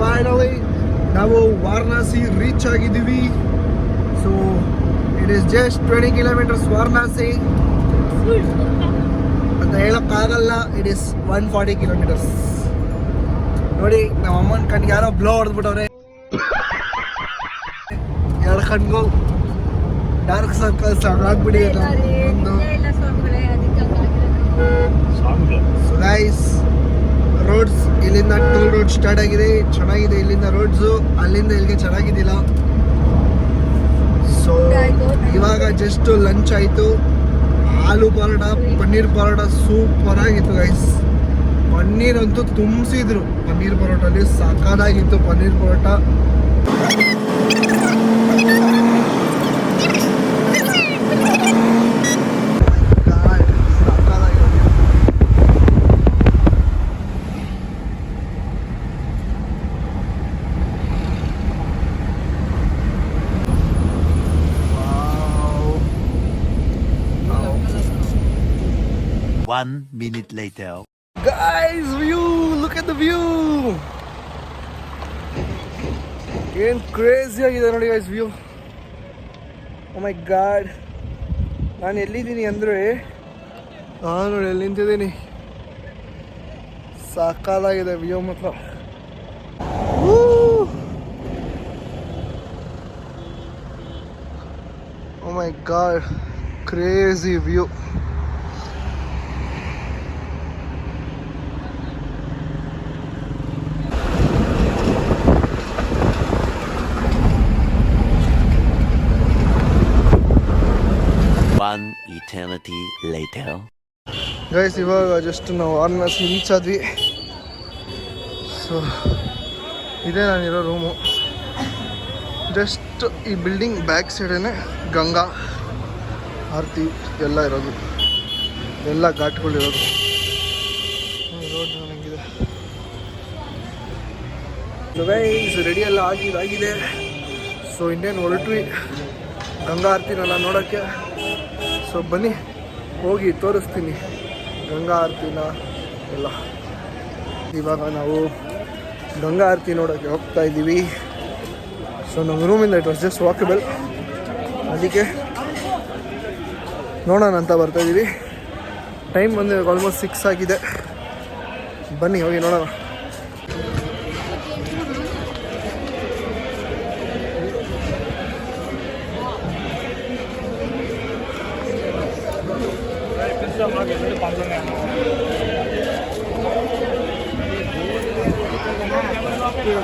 Finally ನಾವು Varanasi reach ಆಗಿದ್ದೀವಿ. So it is just 20 kilometres Varanasi ಅಂತ ಹೇಳೋಕ್ಕಾಗಲ್ಲ. It is 140 kilometres. ನೋಡಿ ನಮ್ಮ ಅಮ್ಮನ ಕಣ್ಣಿಗೆ ಯಾರೋ ಬ್ಲೋ ಹೊಡೆದ್ಬಿಟ್ಟವ್ರೆ. ಎರಡು ಕಣ್ಗೂ ಡಾರ್ಕ್ ಸರ್ಕಲ್ಸ್ ಆಗ್ಬಿಟ್ಟಿದೆ. ಸೊ ಗೈಸ್, ರೋಡ್ಸ್ ಇಲ್ಲಿಂದ ಟೋಲ್ ರೋಡ್ ಸ್ಟಾರ್ಟ್ ಆಗಿದೆ. ಚೆನ್ನಾಗಿದೆ ಇಲ್ಲಿಂದ ರೋಡ್ಸು, ಅಲ್ಲಿಂದ ಇಲ್ಲಿಗೆ ಚೆನ್ನಾಗಿದ್ದಿಲ್ಲ. ಸೊ ಇವಾಗ ಜಸ್ಟ್ ಲಂಚ್ ಆಯಿತು. ಆಲೂ ಪರೋಟ, ಪನ್ನೀರ್ ಪರೋಟ ಸೂಪರ್ ಆಗಿತ್ತು ಗೈಸ್. ಪನ್ನೀರ್ ಅಂತೂ ತುಂಬಿಸಿದ್ರು. ಪನ್ನೀರ್ ಪರೋಟಲ್ಲಿ ಸಕ್ಕತ್ತಾಗಿತ್ತು paneer paratha. One minute later. Guys, view! Look at the view! ಏನ್ ಕ್ರೇಜಿ ಆಗಿದೆ ನೋಡಿ guys view. Oh my god, ನಾನು ಎಲ್ಲಿದ್ದೀನಿ ಅಂದರೆ ನಾನು ಎಲ್ಲಿ ನಿಂತಿದ್ದೀನಿ. ಸಾಕಾಗಿದೆ ವ್ಯೂ ಮಾತ್ರ. Oh my god, crazy view. One eternity later. Guys, ಇವಾಗ ಜಸ್ಟ್ ನಾವು ವಾರಣಾಸಿ ರೀಚ್ ಆದ್ವಿ. ಸೊ ಇದೇ ನಾನಿರೋ ರೂಮು. ಜಸ್ಟ್ ಈ ಬಿಲ್ಡಿಂಗ್ ಬ್ಯಾಕ್ ಸೈಡೇ ಗಂಗಾ ಆರತಿ ಎಲ್ಲ ಇರೋದು, ಎಲ್ಲ ಘಾಟ್ಗಳಿರೋದು. ರೋಡ್ ನನಗಿದೆ. ಸೊ ಗೈಸ್, ರೆಡಿ ಎಲ್ಲ ಆಗಿದೆ. ಸೊ ಇನ್ನೇನು ಹೊರಟ್ವಿ ಗಂಗಾ ಆರತಿನೆಲ್ಲ ನೋಡೋಕ್ಕೆ. ಸೊ ಬನ್ನಿ ಹೋಗಿ ತೋರಿಸ್ತೀನಿ ಗಂಗಾ ಆರತಿನ ಎಲ್ಲ. ಇವಾಗ ನಾವು ಗಂಗಾ ಆರತಿ ನೋಡೋಕ್ಕೆ ಹೋಗ್ತಾ ಇದ್ದೀವಿ. ಸೊ ನಮ್ಮ ರೂಮಿಂದ ಇಟ್ ವಾಸ್ ಜಸ್ಟ್ ವಾಕಬಲ್, ಅದಕ್ಕೆ ನೋಡೋಣ ಅಂತ ಬರ್ತಾಯಿದ್ದೀವಿ. ಟೈಮ್ ಬಂದು ಆಲ್ಮೋಸ್ಟ್ 6 ಆಗಿದೆ. ಬನ್ನಿ ಹೋಗಿ ನೋಡೋಣ.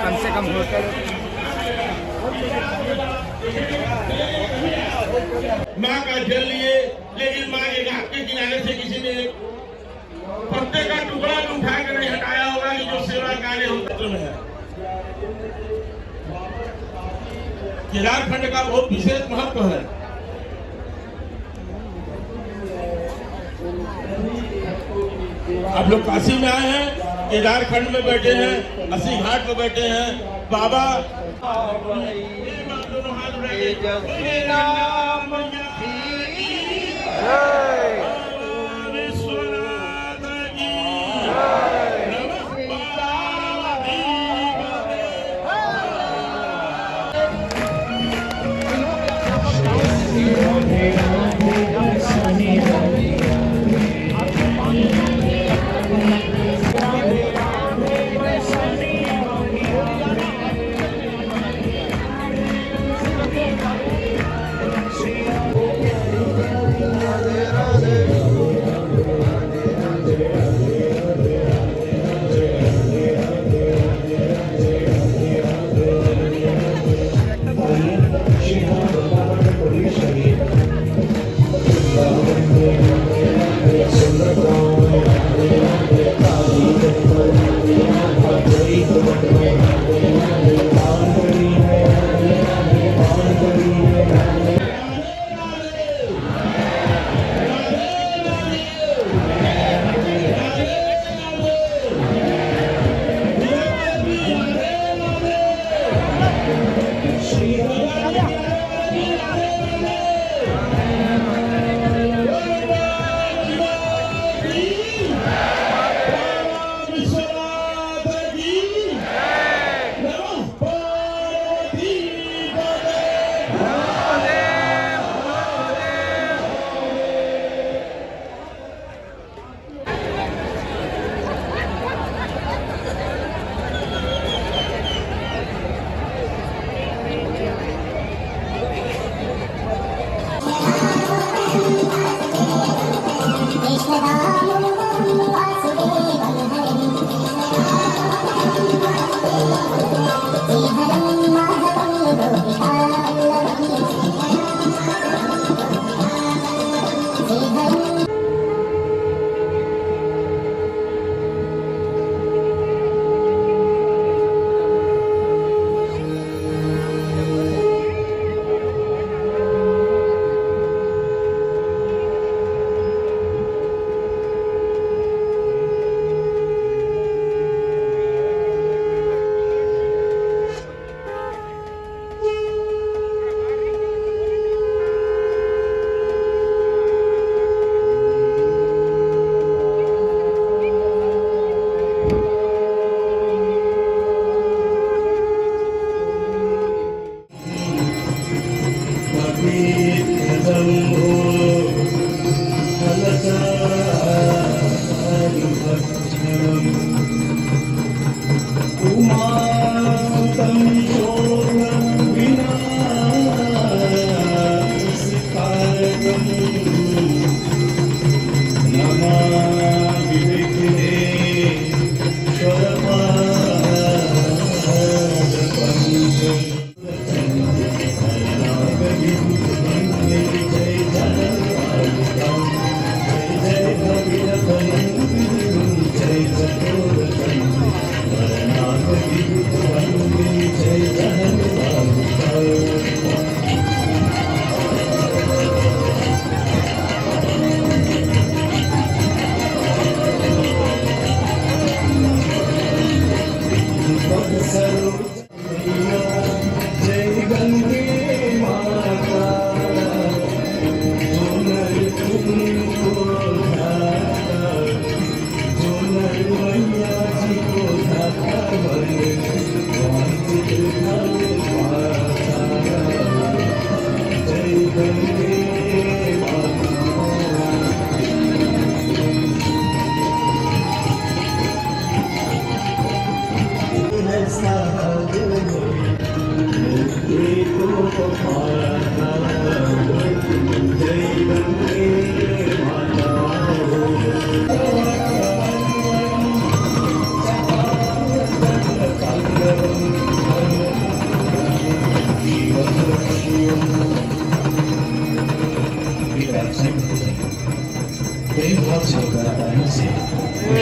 कम से कम होटल माँ का जल लिए, लेकिन माँ के घाट के किनारे से किसी ने पत्ते का टुकड़ा भी उठा कर नहीं हटाया होगा कि जो सेवा कार्य हम पत्र में है। केदारखंड का बहुत विशेष महत्व है। आप लोग काशी में आए हैं, केदारखंड में बैठे हैं, अस्सी घाट में बैठे हैं। बाबा राधे राधे।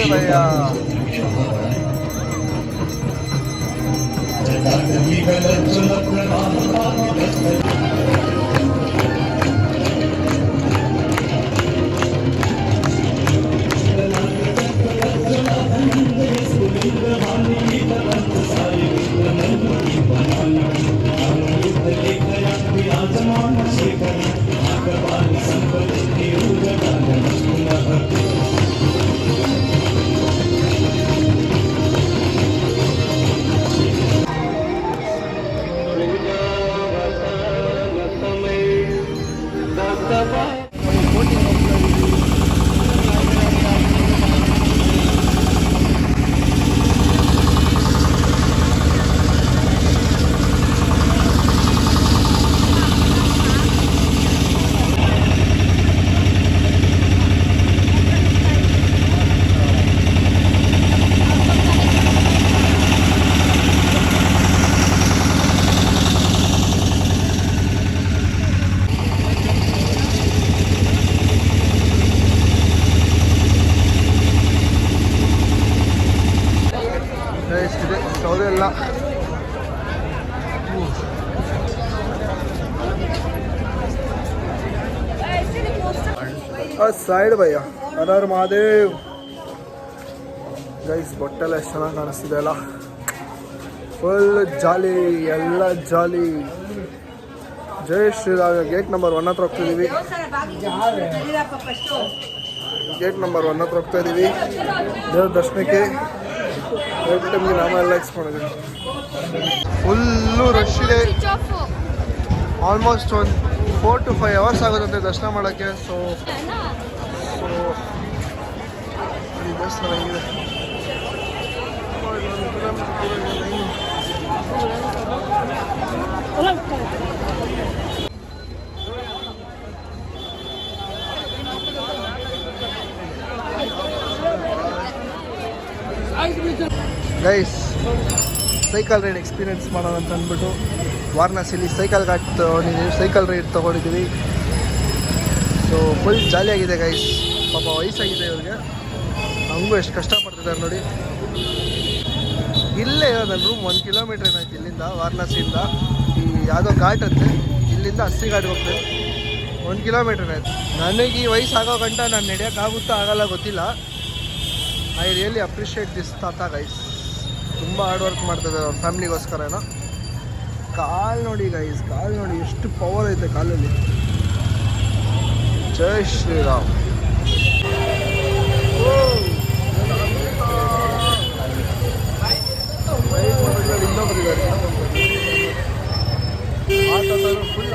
भैया ಸೌದೆ ಎಲ್ಲ ಸೈಡ್ ಭಯ್ಯ ಹರ ಹರ ಮಹಾದೇವ್ ಗೈಸ್ ಬೊಟ್ಟೆಲ್ಲ ಎಷ್ಟು ಚೆನ್ನಾಗಿ ಕಾಣಿಸ್ತಿದೆ ಅಲ್ಲ ಫುಲ್ ಜಾಲಿ ಎಲ್ಲ ಜಾಲಿ ಜೈ ಶ್ರೀರಾಮ್ ಗೇಟ್ ನಂಬರ್ 1 ಹತ್ರ ಹೋಗ್ತಿದ್ದೀವಿ ಗೇಟ್ ನಂಬರ್ 1 ಹತ್ರ ಹೋಗ್ತಾ ಇದ್ದೀವಿ ದೇವ್ರ ದರ್ಶನಕ್ಕೆ ಟೈಮ್ಗೆ ನಾಮ ಎಲ್ಲ ಇಸ್ಕೊಂಡಿದ್ದೀವಿ ಫುಲ್ಲು ರಶ್ ಇದೆ ಆಲ್ಮೋಸ್ಟ್ ಒಂದು 4 to 5 hours ಆಗುತ್ತಂತೆ ದರ್ಶನ ಮಾಡೋಕ್ಕೆ ಸೊ ದರ್ಶನ ಹೆಂಗಿದೆ ಗೈಸ್ ಸೈಕಲ್ ರೈಡ್ ಎಕ್ಸ್ಪೀರಿಯೆನ್ಸ್ ಮಾಡೋಣ ಅಂತ ಅಂದ್ಬಿಟ್ಟು ವಾರಣಾಸಿಲಿ ಸೈಕಲ್ ರೈಡ್ ತೊಗೊಂಡಿದ್ದೀವಿ ಸೊ ಫುಲ್ ಜಾಲಿಯಾಗಿದೆ ಗೈಸ್ ಪಾಪ ವಯಸ್ಸಾಗಿದೆ ಇವ್ರಿಗೆ ಹಂಗೂ ಎಷ್ಟು ಕಷ್ಟಪಡ್ತಿದ್ದಾರೆ ನೋಡಿ ಇಲ್ಲೇ ನನ್ನ ರೂಮ್ 1 ಕಿಲೋಮೀಟ್ರ್ ಏನಾಯ್ತು ಇಲ್ಲಿಂದ ವಾರಣಾಸಿಯಿಂದ ಈ ಯಾವುದೋ ಘಾಟ್ ಅಂತೆ ಇಲ್ಲಿಂದ ಹಸಿ ಘಾಟ್ಗೆ ಹೋಗ್ತೇವೆ 1 ಕಿಲೋಮೀಟ್ರ್ ಆಯಿತು ನನಗೆ ಈ ವಯಸ್ಸಾಗೋ ಗಂಟ ನಾನು ನಡೆಯೋಕ್ಕಾಗುತ್ತೋ ಆಗಲ್ಲ ಗೊತ್ತಿಲ್ಲ ಐ ರಿಯಲಿ ಅಪ್ರಿಷಿಯೇಟ್ ದಿಸ್ ತಾತ ಗೈಸ್ ತುಂಬ ಹಾರ್ಡ್ ವರ್ಕ್ ಮಾಡ್ತಿದ್ದಾರೆ ಅವ್ರ ಫ್ಯಾಮ್ಲಿಗೋಸ್ಕರನೋ ಕಾಲು ನೋಡಿ ಗೈಸ್ ಕಾಲು ನೋಡಿ ಎಷ್ಟು ಪವರ್ ಐತೆ ಕಾಲಲ್ಲಿ ಜೈ ಶ್ರೀರಾಮ್ ಇನ್ನೊಬ್ಬರಿದ್ದಾರೆ ಆ ತಾತ ಫುಲ್